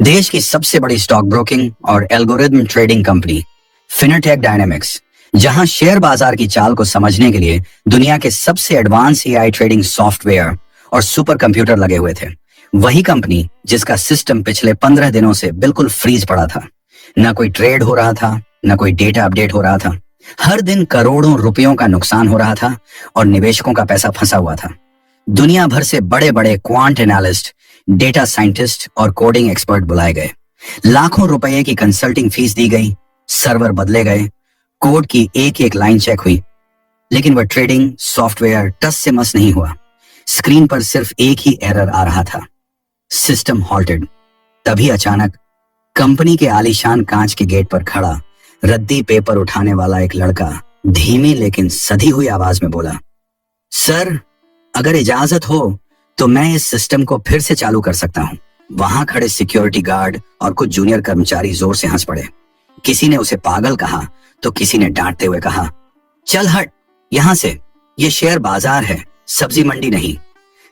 देश की सबसे बड़ी स्टॉक ब्रोकिंग और algorithm trading company fintech dynamics, जहां शेयर बाजार की चाल को समझने के लिए दुनिया के सबसे एडवांस एआई ट्रेडिंग सॉफ्टवेयर और सुपर कंप्यूटर लगे हुए थे, वही कंपनी जिसका सिस्टम पिछले 15 दिनों से बिल्कुल फ्रीज पड़ा था। न कोई ट्रेड हो रहा था, न कोई डेटा अपडेट हो रहा था। हर दिन करोड़ों रुपयों का नुकसान हो रहा था और निवेशकों का पैसा फंसा हुआ था। दुनिया भर से बड़े बड़े क्वांट एनालिस्ट, डेटा साइंटिस्ट और कोडिंग एक्सपर्ट बुलाए गए। लाखों रुपए की कंसल्टिंग फीस दी गई, सर्वर बदले गए, कोड की एक एक लाइन चेक हुई, लेकिन वह ट्रेडिंग सॉफ्टवेयर टस से मस नहीं हुआ। स्क्रीन पर सिर्फ एक ही एरर आ रहा था, सिस्टम हॉल्टेड। तभी अचानक कंपनी के आलीशान कांच के गेट पर खड़ा रद्दी पेपर उठाने वाला एक लड़का धीमी लेकिन सधी हुई आवाज में बोला, सर, अगर इजाजत हो तो मैं इस सिस्टम को फिर से चालू कर सकता हूं। वहां खड़े सिक्योरिटी गार्ड और कुछ जूनियर कर्मचारी जोर से हंस पड़े। किसी ने उसे पागल कहा तो किसी ने डांटते हुए कहा, चल हट यहां से, ये शेयर बाजार है, सब्जी मंडी नहीं।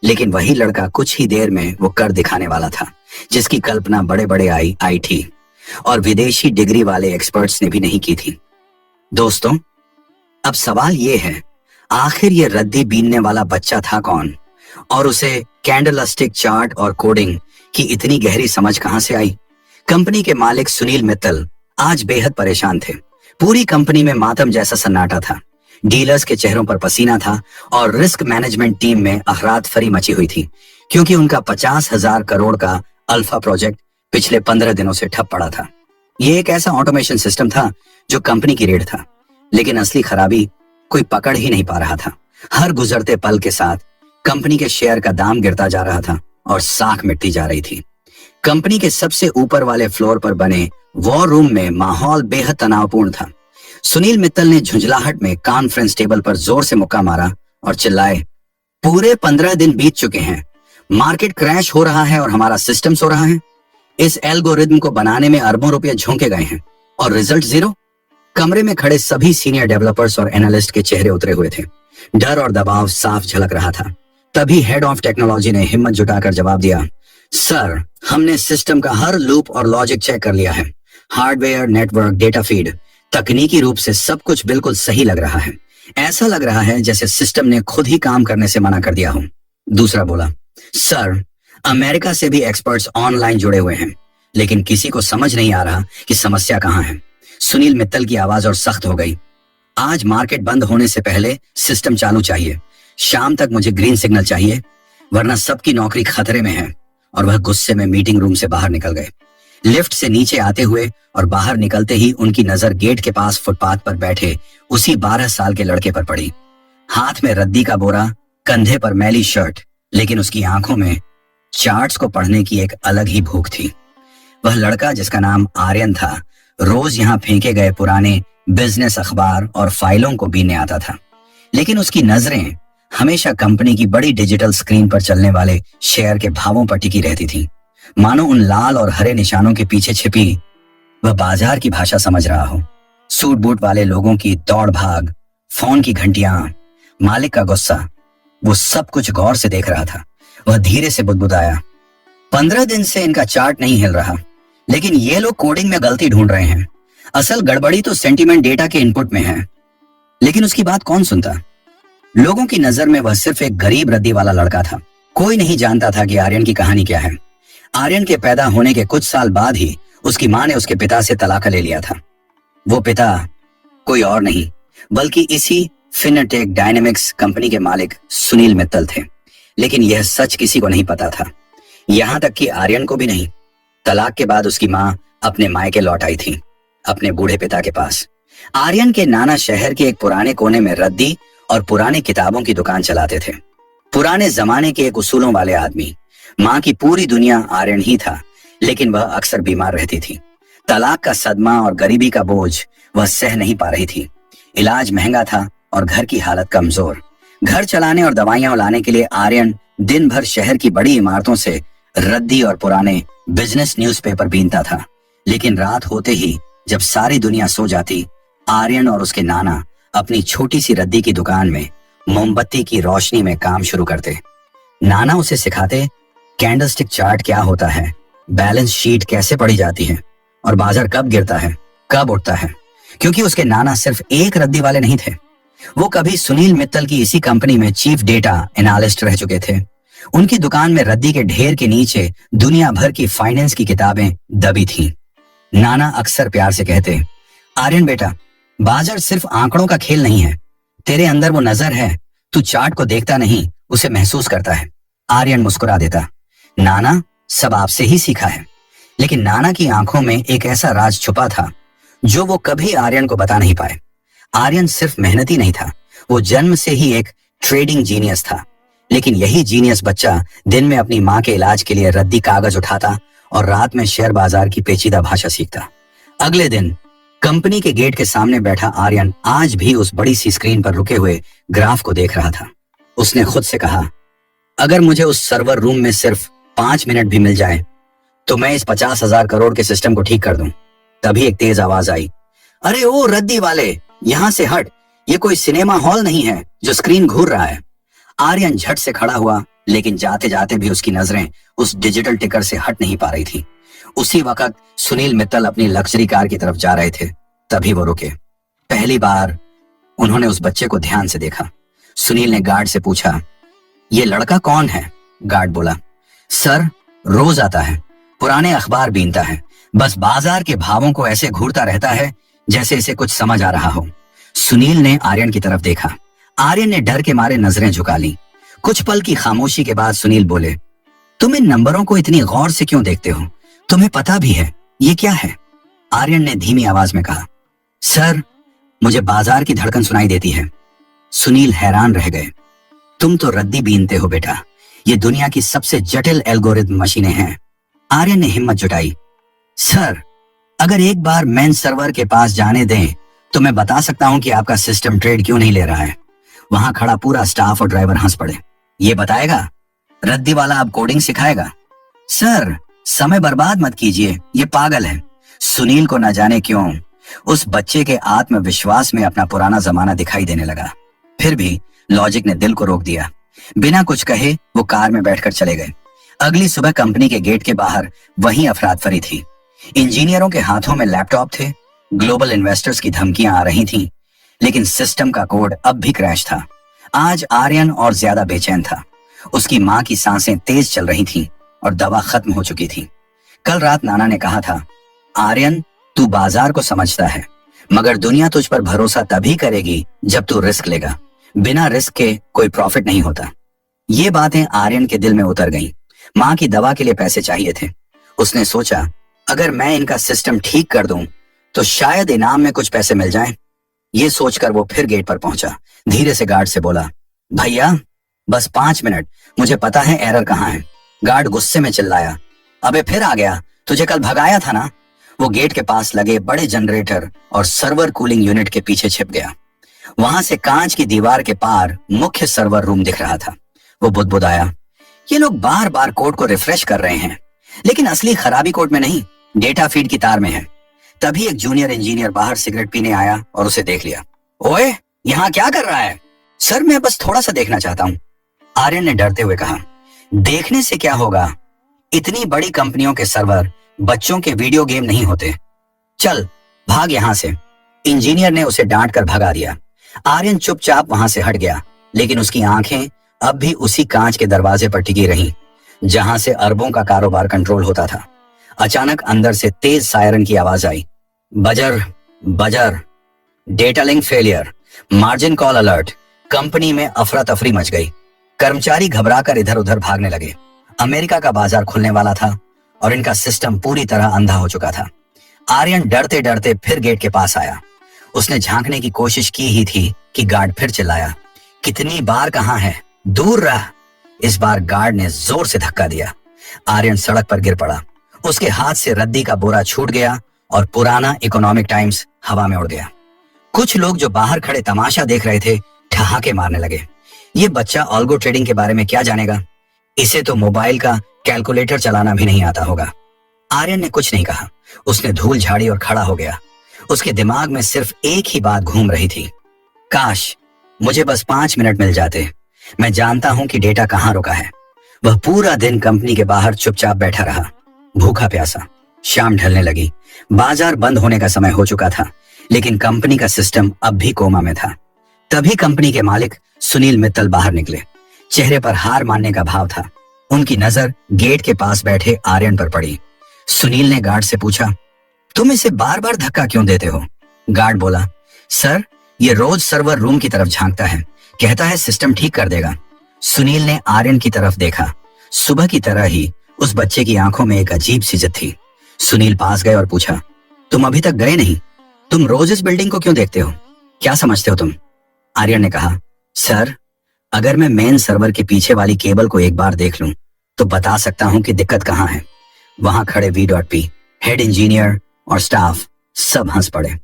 लेकिन वही लड़का कुछ ही देर में वो कर दिखाने वाला था, जिसकी कल्पना बड़े बड़े आई थी और विदेशी डिग्री वाले एक्सपर्ट्स ने भी नहीं की थी। दोस्तों, अब सवाल ये है, आखिर ये रद्दी बीनने वाला बच्चा था कौन, और उसे कैंडलस्टिक चार्ट और कोडिंग की इतनी गहरी समझ कहां से आई? कंपनी के मालिक सुनील मित्तल आज बेहद परेशान थे। पूरी कंपनी में मातम जैसा सन्नाटा था। डीलर्स के चेहरों पर पसीना था और रिस्क मैनेजमेंट टीम में अफरात फरी मची हुई थी, क्योंकि उनका 50,000 करोड़ का अल्फा प्रोजेक्ट पिछले 15 दिनों से ठप पड़ा था। यह एक ऐसा ऑटोमेशन सिस्टम था जो कंपनी की रीढ़ था, लेकिन असली खराबी कोई पकड़ ही नहीं पा रहा था। हर गुजरते पल के साथ कंपनी के शेयर का दाम गिरता जा रहा था और साख मिटती जा रही थी। कंपनी के सबसे ऊपर वाले फ्लोर पर बने वॉर रूम में माहौल बेहद तनावपूर्ण था। सुनील मित्तल ने झुंझलाहट में कॉन्फ्रेंस टेबल पर जोर से मुक्का मारा और चिल्लाए, पूरे 15 दिन बीत चुके हैं, मार्केट क्रैश हो रहा है और हमारा सिस्टम सो रहा है। इस एल्गोरिथम को बनाने में अरबों रुपए झोंके गए हैं और रिजल्ट जीरो। कमरे में खड़े सभी सीनियर डेवलपर्स और एनालिस्ट के चेहरे उतरे हुए थे। डर और दबाव साफ झलक रहा था। तभी हेड ऑफ टेक्नोलॉजी ने हिम्मत जुटाकर जवाब दिया, सर, हमने सिस्टम का हर लूप और लॉजिक चेक कर लिया है। हार्डवेयर, नेटवर्क, डेटा फीड, तकनीकी रूप से सब कुछ बिल्कुल सही लग रहा है। ऐसा लग रहा है जैसे सिस्टम ने खुद ही काम करने से मना कर दिया हो। दूसरा बोला, सर, अमेरिका से भी एक्सपर्ट्स ऑनलाइन जुड़े हुए हैं, लेकिन किसी को समझ नहीं आ रहा कि समस्या कहां है। सुनील मित्तल की आवाज और सख्त हो गई, आज मार्केट बंद होने से पहले सिस्टम चालू चाहिए। शाम तक मुझे ग्रीन सिग्नल चाहिए, वरना सबकी नौकरी खतरे में है। और वह गुस्से में मीटिंग रूम से बाहर निकल गए। लिफ्ट से नीचे आते हुए और बाहर निकलते ही उनकी नजर गेट के पास फुटपाथ पर बैठे उसी 12 साल के लड़के पर पड़ी। हाथ में रद्दी का बोरा, कंधे पर मैली शर्ट, लेकिन उसकी आंखों में चार्ट्स को पढ़ने की एक अलग ही भूख थी। वह लड़का, जिसका नाम आर्यन था, रोज यहाँ फेंके गए पुराने बिजनेस अखबार और फाइलों को बीनने आता था, लेकिन उसकी नजरें हमेशा कंपनी की बड़ी डिजिटल स्क्रीन पर चलने वाले शेयर के भावों पर टिकी रहती थी। मानो उन लाल और हरे निशानों के पीछे छिपी वह बाजार की भाषा समझ रहा हो। सूट बूट वाले लोगों की दौड़ भाग, फोन की घंटियां, मालिक का गुस्सा, वो सब कुछ गौर से देख रहा था। वह धीरे से बुदबुदाया, 15 दिन से इनका चार्ट नहीं हिल रहा, लेकिन ये लोग कोडिंग में गलती ढूंढ रहे हैं। असल गड़बड़ी तो सेंटीमेंट डेटा के इनपुट में है। लेकिन उसकी बात कौन सुनता? लोगों की नजर में वह सिर्फ एक गरीब रद्दी वाला लड़का था। कोई नहीं जानता था कि आर्यन की कहानी क्या है। आर्यन के पैदा होने के कुछ साल बाद ही उसकी मां ने उसके पिता से तलाक ले लिया था। वो पिता कोई और नहीं बल्कि इसी फिनटेक डायनेमिक्स कंपनी के मालिक सुनील मित्तल थे। लेकिन यह सच किसी को नहीं पता था, यहां तक कि आर्यन को भी नहीं। तलाक के बाद उसकी मां अपने मायके लौट आई थी, अपने बूढ़े पिता के पास। आर्यन के नाना शहर के एक पुराने कोने में रद्दी और पुरानी किताबों की दुकान चलाते थे। पुराने जमाने के एक उसूलों वाले आदमी। मां की पूरी दुनिया आर्यन ही था, लेकिन वह अक्सर बीमार रहती थी। तलाक का सदमा और गरीबी का बोझ वह सह नहीं पा रही थी। इलाज महंगा था और घर की हालत कमजोर। घर चलाने और दवाइयां लाने के लिए आर्यन दिन भर शहर की बड़ी इमारतों से रद्दी और पुराने बिजनेस न्यूज़पेपर बीनता था। लेकिन रात होते ही जब सारी दुनिया सो जाती, आर्यन और उसके नाना अपनी छोटी सी रद्दी की दुकान में मोमबत्ती की रोशनी में काम शुरू करते। नाना उसे सिखाते कैंडलस्टिक चार्ट क्या होता है, बैलेंस शीट कैसे पढ़ी जाती है और बाजार कब गिरता है, कब उठता है। क्योंकि उसके नाना सिर्फ एक रद्दी वाले नहीं थे, वो कभी सुनील मित्तल की इसी कंपनी में चीफ डेटा एनालिस्ट रह चुके थे। उनकी दुकान में रद्दी के ढेर के नीचे दुनिया भर की फाइनेंस की किताबें दबी थीं। नाना अक्सर प्यार से कहते, आर्यन बेटा, बाजार सिर्फ आंकड़ों का खेल नहीं है, तेरे अंदर वो नजर है, तू चार्ट को देखता नहीं, उसे महसूस करता है। आर्यन मुस्कुरा देता, नाना सब आपसे ही सीखा है। लेकिन नाना की आंखों में एक ऐसा राज छुपा था जो वो कभी आर्यन को बता नहीं पाए। आर्यन सिर्फ मेहनती नहीं था, वो जन्म से ही एक ट्रेडिंग जीनियस था। लेकिन यही जीनियस बच्चा दिन में अपनी माँ के इलाज के लिए रद्दी कागज उठाता और रात में शेयर बाजार की पेचीदा भाषा सीखता। अगले दिन कंपनी के गेट के सामने बैठा आर्यन आज भी उस बड़ी सी स्क्रीन पर रुके हुए ग्राफ को देख रहा था। उसने खुद से कहा, अगर मुझे उस सर्वर रूम में सिर्फ 5 मिनट भी मिल जाए तो मैं इस 50,000 करोड़ के सिस्टम को ठीक कर दूं। तभी एक तेज आवाज आई, अरे ओ रद्दी वाले, यहां से हट, ये कोई सिनेमा हॉल नहीं है जो स्क्रीन घूर रहा है। आर्यन झट से खड़ा हुआ, लेकिन जाते जाते भी उसकी नजरें उस डिजिटल टिकर से हट नहीं पा रही थी। उसी वक्त सुनील मित्तल अपनी लग्जरी कार की तरफ जा रहे थे। तभी वो रुके। पहली बार उन्होंने उस बच्चे को ध्यान से देखा। सुनील ने गार्ड से पूछा, ये लड़का कौन है? गार्ड बोला, सर रोज आता है, पुराने अखबार बीनता है, बस बाजार के भावों को ऐसे घूरता रहता है जैसे इसे कुछ समझ आ रहा हो। सुनील ने आर्यन की तरफ देखा। आर्यन ने डर के मारे नजरें झुका ली। कुछ पल की खामोशी के बाद सुनील बोले, तुम इन नंबरों को इतनी गौर से क्यों देखते हो? तुम्हें पता भी है ये क्या है? आर्यन ने धीमी आवाज में कहा, सर मुझे बाजार की धड़कन सुनाई देती है। सुनील हैरान रह गए। तुम तो रद्दी बीनते हो बेटा, ये दुनिया की सबसे जटिल एल्गोरिथम मशीनें हैं। आर्यन ने हिम्मत जुटाई, सर अगर एक बार मेन सर्वर के पास जाने दें तो मैं बता सकता हूं कि आपका सिस्टम ट्रेड क्यों नहीं ले रहा है। वहां खड़ा पूरा स्टाफ और ड्राइवर हंस पड़े। ये बताएगा? रद्दी वाला अब कोडिंग सिखाएगा? सर समय बर्बाद मत कीजिए, ये पागल है। सुनील को न जाने क्यों उस बच्चे के आत्मविश्वास में अपना पुराना जमाना दिखाई देने लगा। फिर भी लॉजिक ने दिल को रोक दिया। बिना कुछ कहे वो कार में बैठकर चले गए। अगली सुबह कंपनी के गेट के बाहर वही अफरातफरी थी। इंजीनियरों के हाथों में लैपटॉप थे, ग्लोबल इन्वेस्टर्स की धमकियां आ रही थीं, लेकिन सिस्टम का कोड अब भी क्रैश था। आज आर्यन और ज्यादा बेचैन था। उसकी माँ की सांसें तेज चल रही थीं और दवा खत्म हो चुकी थी। कल रात नाना ने कहा था, आर्यन तू बाजार को समझता है, मगर दुनिया तुझ पर भरोसा तभी करेगी जब तू रिस्क लेगा। बिना रिस्क के कोई प्रॉफिट नहीं होता। ये बातें आर्यन के दिल में उतर गईं। माँ की दवा के लिए पैसे चाहिए थे। उसने सोचा, अगर मैं इनका सिस्टम ठीक कर दूं तो शायद इनाम में कुछ पैसे मिल जाएं। ये सोचकर वो फिर गेट पर पहुंचा। धीरे से गार्ड से बोला, भैया बस 5 मिनट, मुझे पता है एरर कहाँ है। गार्ड गुस्से में चिल्लाया, अबे फिर आ गया, तुझे कल भगाया था ना। वो गेट के पास लगे बड़े जनरेटर और सर्वर कूलिंग यूनिट के पीछे छिप गया। वहां से कांच की दीवार के पार मुख्य सर्वर रूम दिख रहा था। वो बुदबुदाया, ये लोग बार बार कोड को रिफ्रेश कर रहे हैं, लेकिन असली खराबी कोड में नहीं, डेटा फीड की तार में है। तभी एक जूनियर इंजीनियर बाहर सिगरेट पीने आया और उसे देख लिया। ओए, यहाँ क्या कर रहा है? सर मैं बस थोड़ा सा देखना चाहता हूँ, आर्यन ने डरते हुए कहा। देखने से क्या होगा? इतनी बड़ी कंपनियों के सर्वर बच्चों के वीडियो गेम नहीं होते। चल भाग यहाँ से। इंजीनियर ने उसे डांट कर भगा दिया। आर्यन चुपचाप वहां से हट गया, लेकिन उसकी आंखें अब भी उसी कांच के दरवाजे पर टिकी रहीं, जहां से अरबों का कारोबार कंट्रोल होता था। अचानक अंदर से तेज सायरन की आवाज आई। Buzzer buzzer, data link failure, margin call alert. Company में अफरा तफरी मच गई। कर्मचारी घबराकर इधर उधर भागने लगे। अमेरिका का बाजार खुलने वाला था और इनका सिस्टम पूरी तरह अंधा हो चुका था। आर्यन डरते डरते फिर गेट के पास आया। उसने झांकने की कोशिश की ही थी कि गार्ड फिर चिल्लाया, कितनी बार कहा है, दूर रह। इस बार गार्ड ने जोर से धक्का दिया। आर्यन सड़क पर गिर पड़ा। उसके हाथ से रद्दी का बोरा छूट गया और पुराना इकोनॉमिक टाइम्स हवा में उड़ गया। कुछ लोग जो बाहर खड़े तमाशा देख रहे थे ठहाके मारने लगे। ये बच्चा ऑल्गो ट्रेडिंग के बारे में क्या जानेगा? इसे तो मोबाइल का कैलकुलेटर चलाना भी नहीं आता होगा। आर्यन ने कुछ नहीं कहा। उसने धूल झाड़ी और खड़ा हो गया। उसके दिमाग में सिर्फ एक ही बात घूम रही थी, काश मुझे बस 5 मिनट मिल जाते। मैं जानता हूं कि डेटा कहां रुका है। वह पूरा दिन कंपनी के बाहर चुपचाप बैठा रहा। भूखा प्यासा। शाम ढलने लगी, बाजार बंद होने का समय हो चुका था, लेकिन कंपनी का सिस्टम अब भी कोमा में था। तभी कंपनी के मालिक सुनील मित्तल बाहर निकले। चेहरे पर हार मानने का भाव था। उनकी नजर गेट के पास बैठे आर्यन पर पड़ी। सुनील ने गार्ड से पूछा, तुम इसे बार बार धक्का क्यों देते हो? गार्ड बोला, सर ये रोज सर्वर रूम की तरफ झांकता है, कहता है सिस्टम ठीक कर देगा। सुनील ने आर्यन की तरफ देखा। सुबह की तरह ही उस बच्चे की आंखों में एक अजीब सी जिद थी। सुनील पास गए और पूछा, तुम अभी तक गए नहीं? तुम रोज इस बिल्डिंग को क्यों देखते हो? क्या समझते हो तुम? आर्यन ने कहा, सर अगर मैं मेन सर्वर के पीछे वाली केबल को एक बार देख लूं तो बता सकता हूं कि दिक्कत कहां है। वहां खड़े V.P, हेड इंजीनियर और स्टाफ सब हंस पड़े।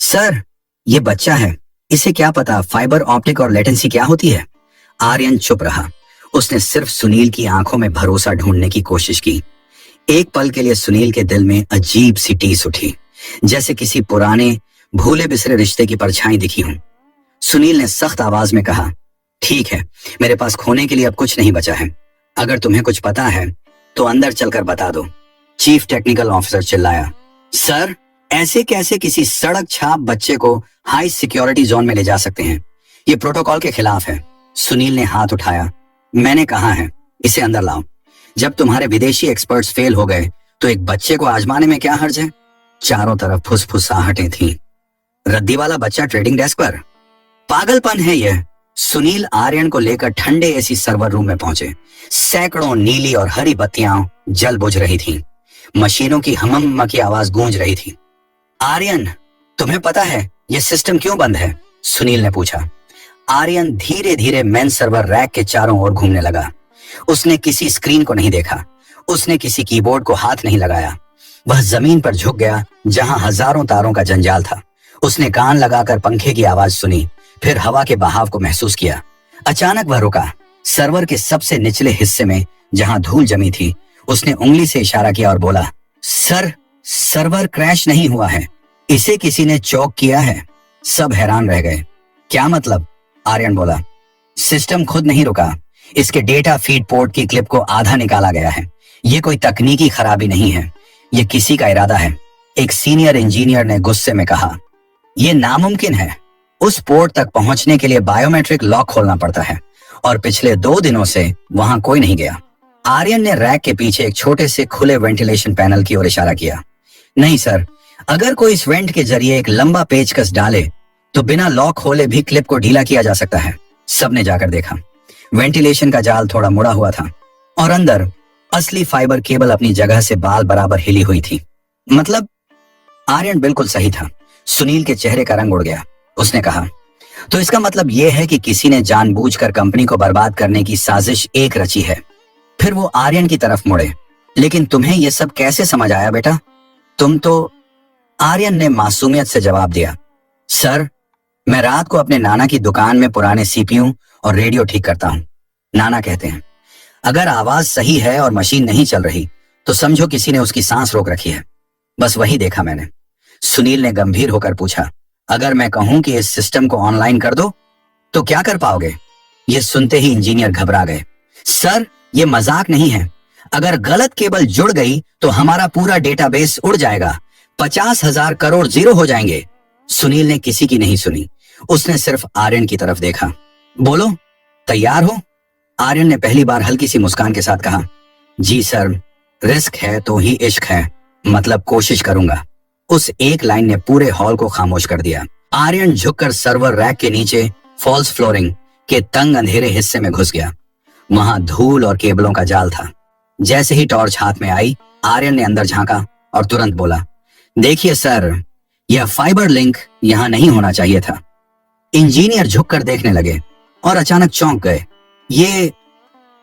सर ये बच्चा है, इसे क्या पता फाइबर ऑप्टिक और लेटेंसी क्या होती है? आर्यन चुप रहा। उसने सिर्फ सुनील की आंखों में भरोसा ढूंढने की कोशिश की। एक पल के लिए सुनील के दिल में अजीब सी टीस उठी, जैसे किसी पुराने भूले बिसरे रिश्ते की परछाई दिखी हो। सुनील ने सख्त आवाज में कहा, ठीक है, मेरे पास खोने के लिए अब कुछ नहीं बचा है। अगर तुम्हें कुछ पता है तो अंदर चलकर बता दो। चीफ टेक्निकल ऑफिसर चिल्लाया। सर ऐसे कैसे किसी सड़क छाप बच्चे को हाई सिक्योरिटी जोन में ले जा सकते हैं? ये प्रोटोकॉल के खिलाफ है। सुनील ने हाथ उठाया। मैंने कहा है इसे अंदर लाओ। जब तुम्हारे विदेशी एक्सपर्ट्स फेल हो गए तो एक बच्चे को आजमाने में क्या हर्ज है? चारों तरफ फुसफुसाहटें थीं। रद्दी वाला बच्चा ट्रेडिंग डेस्क पर? पागलपन है यह। सुनील आर्यन को लेकर ठंडे एसी सर्वर रूम में पहुंचे। सैकड़ों नीली और हरी बत्तियां जल बुझ रही थीं। मशीनों की हमम की आवाज गूंज रही थी। आर्यन तुम्हें पता है यह सिस्टम क्यों बंद है? सुनील ने पूछा। आर्यन धीरे धीरे मेन सर्वर रैक के चारों ओर घूमने लगा। उसने किसी स्क्रीन को नहीं देखा, उसने किसी कीबोर्ड को हाथ नहीं लगाया। वह जमीन पर झुक गया जहां हजारों तारों का जंजाल था। उसने कान लगाकर पंखे की आवाज सुनी, फिर हवा के बहाव को महसूस किया। अचानक वह रुका। सर्वर के सबसे निचले हिस्से में जहां धूल जमी थी, उसने उंगली से इशारा किया और बोला, सर सर्वर क्रैश नहीं हुआ है, इसे किसी ने चौक किया है। सब हैरान रह गए। क्या मतलब? आर्यन बोला, सिस्टम खुद नहीं रुका, इसके डेटा फीड पोर्ट की क्लिप को आधा निकाला गया है। ये कोई तकनीकी खराबी नहीं है, ये किसी का इरादा है। एक सीनियर इंजीनियर ने गुस्से में कहा, यह नामुमकिन है। उस पोर्ट तक पहुंचने के लिए बायोमेट्रिक लॉक खोलना पड़ता है और पिछले 2 दिनों से वहां कोई नहीं गया। आर्यन ने रैक के पीछे एक छोटे से खुले वेंटिलेशन पैनल की ओर इशारा किया। नहीं सर, अगर कोई इस वेंट के जरिए एक लंबा पेचकस डाले तो बिना लॉक खोले भी क्लिप को ढीला किया जा सकता है। सबने जाकर देखा। वेंटिलेशन का जाल थोड़ा मुड़ा हुआ था और अंदर असली फाइबर केबल अपनी जगह से बाल बराबर हिली हुई थी। मतलब? आर्यन बिल्कुल सही था। सुनील के चेहरे का रंग उड़ गया। उसने कहा, तो इसका मतलब यह है कि किसी ने जानबूझकर कंपनी को बर्बाद करने की साजिश एक रची है। फिर वो आर्यन की तरफ मुड़े, लेकिन तुम्हें यह सब कैसे समझ आया बेटा? तुम तो... आर्यन ने मासूमियत से जवाब दिया, सर मैं रात को अपने नाना की दुकान में पुराने सीपीयू और रेडियो ठीक करता हूं। नाना कहते हैं अगर आवाज सही है और मशीन नहीं चल रही तो समझो किसी ने उसकी सांस रोक रखी है। बस वही देखा मैंने। सुनील ने गंभीर होकर पूछा, अगर मैं कहूं कि इस सिस्टम को ऑनलाइन कर दो तो क्या कर पाओगे? यह सुनते ही इंजीनियर घबरा गए। सर ये मजाक नहीं है, अगर गलत केबल जुड़ गई तो हमारा पूरा डेटाबेस उड़ जाएगा, 50,000 करोड़ जीरो हो जाएंगे। सुनील ने किसी की नहीं सुनी। उसने सिर्फ आर्यन की तरफ देखा। बोलो, तैयार हो? आर्यन ने पहली बार हल्की सी मुस्कान के साथ कहा, जी सर, रिस्क है तो ही इश्क है, मतलब कोशिश करूंगा। उस एक लाइन ने पूरे हॉल को खामोश कर दिया। आर्यन झुककर सर्वर रैक के नीचे फॉल्स फ्लोरिंग के तंग अंधेरे हिस्से में घुस गया। वहां धूल और केबलों का जाल था। जैसे ही टॉर्च हाथ में आई, आर्यन ने अंदर झांका और तुरंत बोला, देखिए सर, यह फाइबर लिंक यहां नहीं होना चाहिए था। इंजीनियर झुककर देखने लगे और अचानक चौंक गए।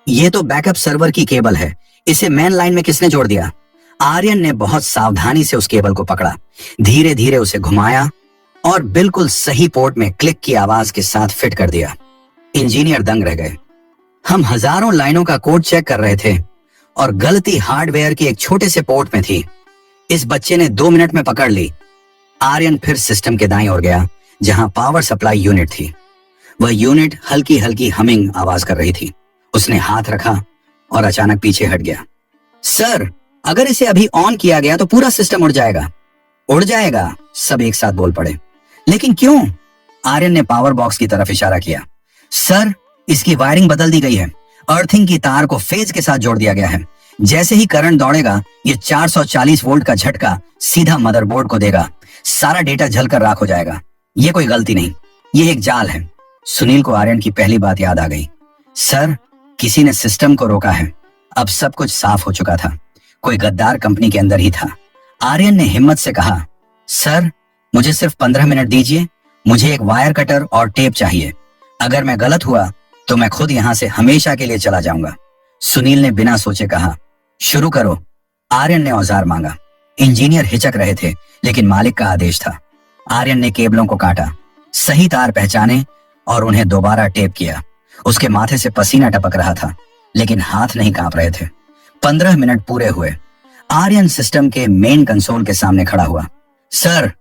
ये तो बैकअप सर्वर की केबल है, इसे मेन लाइन में किसने जोड़ दिया? आर्यन ने बहुत सावधानी से उस केबल को पकड़ा, धीरे धीरे उसे घुमाया और बिल्कुल सही पोर्ट में क्लिक की आवाज के साथ फिट कर दिया। इंजीनियर दंग रह गए। हम हजारों लाइनों का कोड चेक कर रहे थे और गलती हार्डवेयर के एक छोटे से पोर्ट में थी। इस बच्चे ने 2 मिनट में पकड़ ली। आर्यन फिर सिस्टम के दाईं ओर गया जहां पावर सप्लाई यूनिट थी। वह यूनिट हल्की हल्की हमिंग आवाज कर रही थी। उसने हाथ रखा और अचानक पीछे हट गया। सर, अगर इसे अभी ऑन किया गया तो पूरा सिस्टम उड़ जाएगा। उड़ जाएगा, सब एक साथ बोल पड़े। लेकिन क्यों? आर्यन ने पावर बॉक्स की तरफ इशारा किया। सर, इसकी वायरिंग बदल दी गई है। अर्थिंग की तार को फेज के साथ जोड़ दिया गया है। जैसे ही करंट दौड़ेगा, ये 440 वोल्ट का झटका सीधा मदरबोर्ड को देगा। सारा डेटा जलकर राख हो जाएगा। ये कोई गलती नहीं, ये एक जाल है। सुनील को आर्यन की पहली बात याद आ गई। सर, किसी ने सिस्टम को रोका है। अब सब कुछ साफ हो चुका था। कोई गद्दार कंपनी के अंदर ही था। आर्यन ने हिम्मत से कहा, सर, मुझे सिर्फ 15 मिनट दीजिए। मुझे एक वायर कटर और टेप चाहिए। अगर मैं गलत हुआ तो मैं खुद यहां से हमेशा के लिए चला जाऊंगा। सुनील ने बिना सोचे कहा, शुरू करो। आर्यन ने औजार मांगा। इंजीनियर हिचक रहे थे, लेकिन मालिक का आदेश था। आर्यन ने केबलों को काटा, सही तार पहचाने और उन्हें दोबारा टेप किया। उसके माथे से पसीना टपक रहा था, लेकिन हाथ नहीं कांप रहे थे। 15 मिनट पूरे हुए। आर्यन सिस्टम के मेन कंसोल के सामने खड़ा हुआ। सर,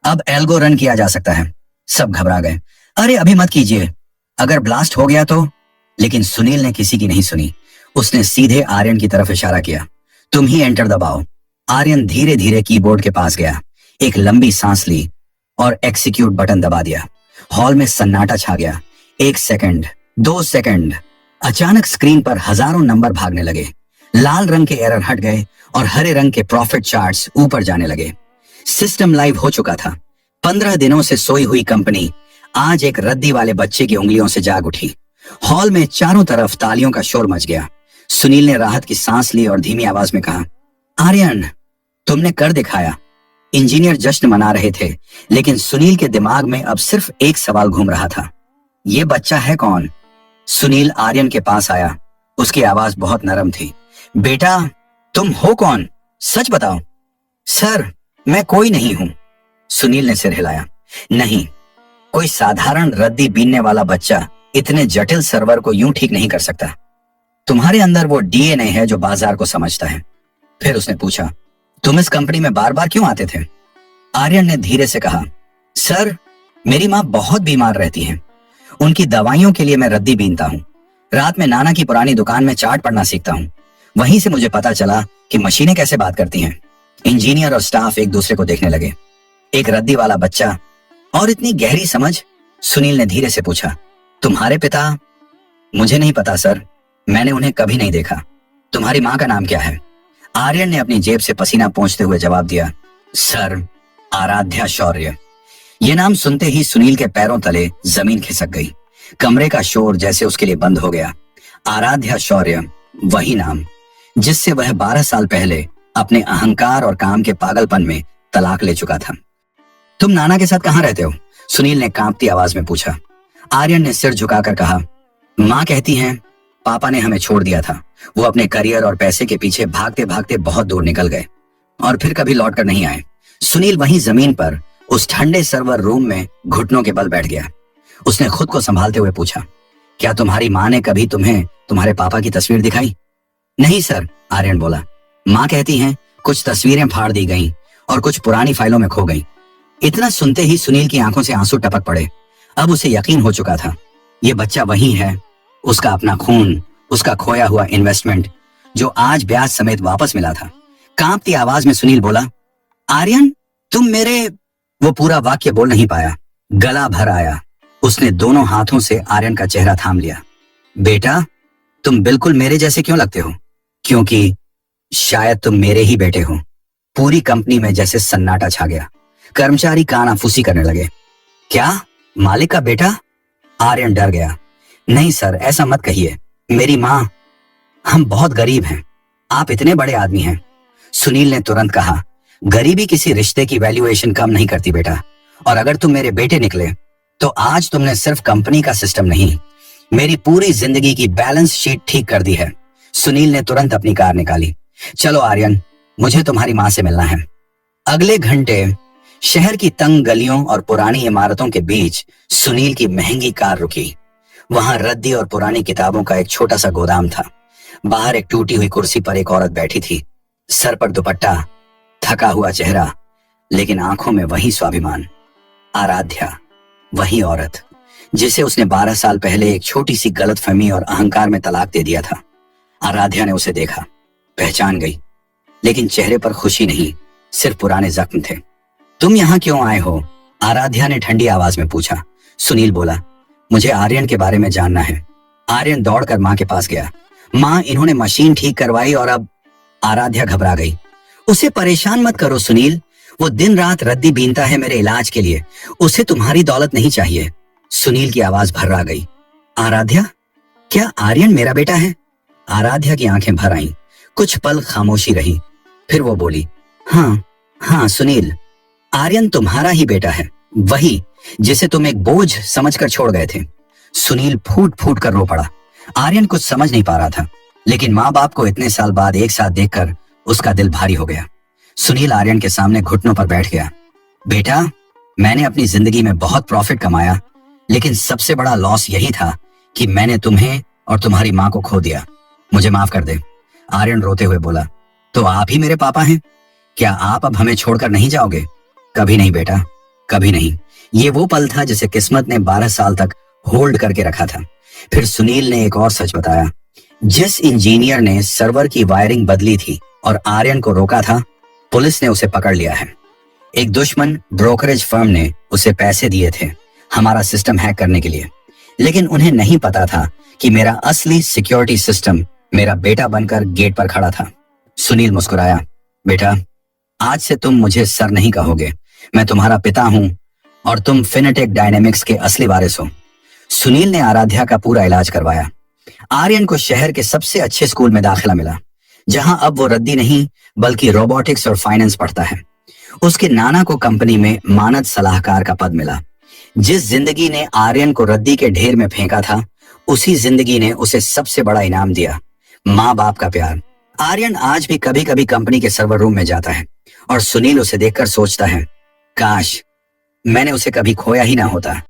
अब एल्गो रन किया जा सकता है। सब घबरा गए। अरे अभी मत कीजिए, अगर ब्लास्ट हो गया तो। लेकिन सुनील ने किसी की नहीं सुनी। उसने सीधे आर्यन की तरफ इशारा किया। तुम ही एंटर दबाओ। आर्यन धीरे धीरे कीबोर्ड के पास गया, एक लंबी सांस ली और एक्सिक्यूट बटन दबा दिया। हॉल में सन्नाटा छा गया। 1 सेकंड, 2 सेकंड। अचानक स्क्रीन पर हजारों नंबर भागने लगे। लाल रंग के एरर हट गए और हरे रंग के प्रॉफिट चार्ट्स ऊपर जाने लगे। सिस्टम लाइव हो चुका था। 15 दिनों से सोई हुई कंपनी आज एक रद्दी वाले बच्चे की उंगलियों से जाग उठी। हॉल में चारों तरफ तालियों का शोर मच गया। सुनील ने राहत की सांस ली और धीमी आवाज में कहा, आर्यन, तुमने कर दिखाया। इंजीनियर जश्न मना रहे थे, लेकिन सुनील के दिमाग में अब सिर्फ एक सवाल घूम रहा था। ये बच्चा है कौन? सुनील आर्यन के पास आया। उसकी आवाज बहुत नरम थी। बेटा, तुम हो कौन? सच बताओ। सर, मैं कोई नहीं हूं। सुनील ने सिर हिलाया। नहीं, कोई साधारण रद्दी बीनने वाला बच्चा इतने जटिल सर्वर को यूं ठीक नहीं कर सकता। तुम्हारे अंदर वो डीएनए है जो बाजार को समझता है। फिर उसने पूछा, तुम इस कंपनी में बार बार क्यों आते थे? आर्यन ने धीरे से कहा, सर, मेरी माँ बहुत बीमार रहती हैं। उनकी दवाइयों के लिए मैं रद्दी बीनता हूँ। रात में नाना की पुरानी दुकान में चार्ट पढ़ना सीखता हूँ। वहीं से मुझे पता चला कि मशीनें कैसे बात करती हैं। इंजीनियर और स्टाफ एक दूसरे को देखने लगे। एक रद्दी वाला बच्चा और इतनी गहरी समझ? सुनील ने धीरे से पूछा, तुम्हारे पिता? मुझे नहीं पता सर, मैंने उन्हें कभी नहीं देखा। तुम्हारी माँ का नाम क्या है? आर्यन ने अपनी जेब से पसीना पोंछते हुए जवाब दिया, सर, आराध्या शौर्य। ये नाम सुनते ही सुनील के पैरों तले जमीन खिसक गई। कमरे का शोर जैसे उसके लिए बंद हो गया। आराध्या शौर्य, वही नाम जिससे वह 12 साल पहले अपने अहंकार और काम के पागलपन में तलाक ले चुका था। तुम नाना के साथ कहाँ रहते हो? सुनील ने कांपती आवाज में पूछा। आर्यन ने सिर झुकाकर कहा, माँ कहती हैं पापा ने हमें छोड़ दिया था। वो अपने करियर और पैसे के पीछे भागते भागते बहुत दूर निकल गए और फिर कभी लौट कर नहीं आए। सुनील वहीं जमीन पर उस ठंडे सर्वर रूम में घुटनों के बल बैठ गया। उसने खुद को संभालते हुए पूछा, क्या तुम्हारी माँ ने कभी तुम्हें तुम्हारे पापा की तस्वीर दिखाई? नहीं सर, आर्यन बोला। माँ कहती हैं कुछ तस्वीरें फाड़ दी गईं और कुछ पुरानी फाइलों में खो गईं। इतना सुनते ही सुनील की आंखों से आंसू टपक पड़े। अब उसे यकीन हो चुका था, ये बच्चा वही है, उसका अपना खून, उसका खोया हुआ इन्वेस्टमेंट जो आज ब्याज समेत वापस मिला था। कांपती आवाज में सुनील बोला, आर्यन, तुम मेरे। वो पूरा वाक्य बोल नहीं पाया, गला भर आया। उसने दोनों हाथों से आर्यन का चेहरा थाम लिया। बेटा, तुम बिल्कुल मेरे जैसे क्यों लगते हो? क्योंकि शायद तुम मेरे ही बेटे हो। पूरी कंपनी में जैसे सन्नाटा छा गया। कर्मचारी कानाफूसी करने लगे। क्या, मालिक का बेटा? आर्यन डर गया। नहीं सर, ऐसा मत कहिए। मेरी माँ, हम बहुत गरीब हैं। आप इतने बड़े आदमी हैं। सुनील ने तुरंत कहा, गरीबी किसी रिश्ते की वैल्यूएशन कम नहीं करती बेटा। और अगर तुम मेरे बेटे निकले तो आज तुमने सिर्फ कंपनी का सिस्टम नहीं, मेरी पूरी जिंदगी की बैलेंस शीट ठीक कर दी है। सुनील ने तुरंत अपनी कार निकाली। चलो आर्यन, मुझे तुम्हारी माँ से मिलना है। अगले घंटे शहर की तंग गलियों और पुरानी इमारतों के बीच सुनील की महंगी कार रुकी। वहां रद्दी और पुरानी किताबों का एक छोटा सा गोदाम था। बाहर एक टूटी हुई कुर्सी पर एक औरत बैठी थी, सर पर दुपट्टा, थका हुआ चेहरा, लेकिन आंखों में वही स्वाभिमान। आराध्या, वही औरत जिसे उसने 12 साल पहले एक छोटी सी गलतफहमी और अहंकार में तलाक दे दिया था। आराध्या ने उसे देखा, पहचान गई। लेकिन चेहरे पर खुशी नहीं, सिर्फ पुराने जख्म थे। तुम यहाँ क्यों आए हो? आराध्या ने ठंडी आवाज में पूछा। सुनील बोला, मुझे आर्यन के बारे में जानना है। आर्यन दौड़कर माँ के पास गया। माँ, इन्होंने मशीन ठीक करवाई और अब। आराध्या घबरा गई। उसे परेशान मत करो सुनील, वो दिन रात रद्दी बीनता है मेरे इलाज के लिए। उसे तुम्हारी दौलत नहीं चाहिए। सुनील की आवाज भर्रा गई। आराध्या, क्या आर्यन मेरा बेटा है? आराध्या की आंखें भर आईं। कुछ पल खामोशी रही, फिर वो बोली, हाँ हाँ सुनील, आर्यन तुम्हारा ही बेटा है, वही जिसे तुम एक बोझ समझकर छोड़ गए थे। सुनील फूट फूट कर रो पड़ा। आर्यन कुछ समझ नहीं पा रहा था, लेकिन माँ बाप को इतने साल बाद एक साथ देखकर उसका दिल भारी हो गया। सुनील आर्यन के सामने घुटनों पर बैठ गया। बेटा, मैंने अपनी जिंदगी में बहुत प्रॉफिट कमाया, लेकिन सबसे बड़ा लॉस यही था कि मैंने तुम्हें और तुम्हारी माँ को खो दिया। मुझे माफ कर दे। आर्यन रोते हुए बोला, तो आप ही मेरे पापा हैं? क्या आप अब हमें छोड़कर नहीं जाओगे? कभी नहीं बेटा, कभी नहीं। ये वो पल था जिसे किस्मत ने 12 साल तक होल्ड करके रखा था। फिर सुनील ने एक और सच बताया। जिस इंजीनियर ने सर्वर की वायरिंग बदली थी और आर्यन को रोका था, पुलिस ने उसे पकड़ लिया है। एक दुश्मन ब्रोकरेज फर्म ने उसे पैसे दिए थे हमारा सिस्टम हैक करने के लिए, लेकिन उन्हें नहीं पता था कि मेरा असली सिक्योरिटी सिस्टम मेरा बेटा बनकर गेट पर खड़ा था। सुनील मुस्कुराया। बेटा, आज से तुम मुझे सर नहीं कहोगे, मैं तुम्हारा पिता हूं और तुम फिनेटेक डायनेमिक्स के असली वारिस हो। सुनील ने आराध्या का पूरा इलाज करवाया। आर्यन को शहर के सबसे अच्छे स्कूल में दाखिला मिला, जहां अब वो रद्दी नहीं बल्कि रोबोटिक्स और फाइनेंस पढ़ता है। उसके नाना को कंपनी में मानद सलाहकार का पद मिला। जिस जिंदगी ने आर्यन को रद्दी के ढेर में फेंका था, उसी जिंदगी ने उसे सबसे बड़ा इनाम दिया, माँ बाप का प्यार। आर्यन आज भी कभी कभी कंपनी के सर्वर रूम में जाता है और सुनील उसे देखकर सोचता है, काश मैंने उसे कभी खोया ही ना होता।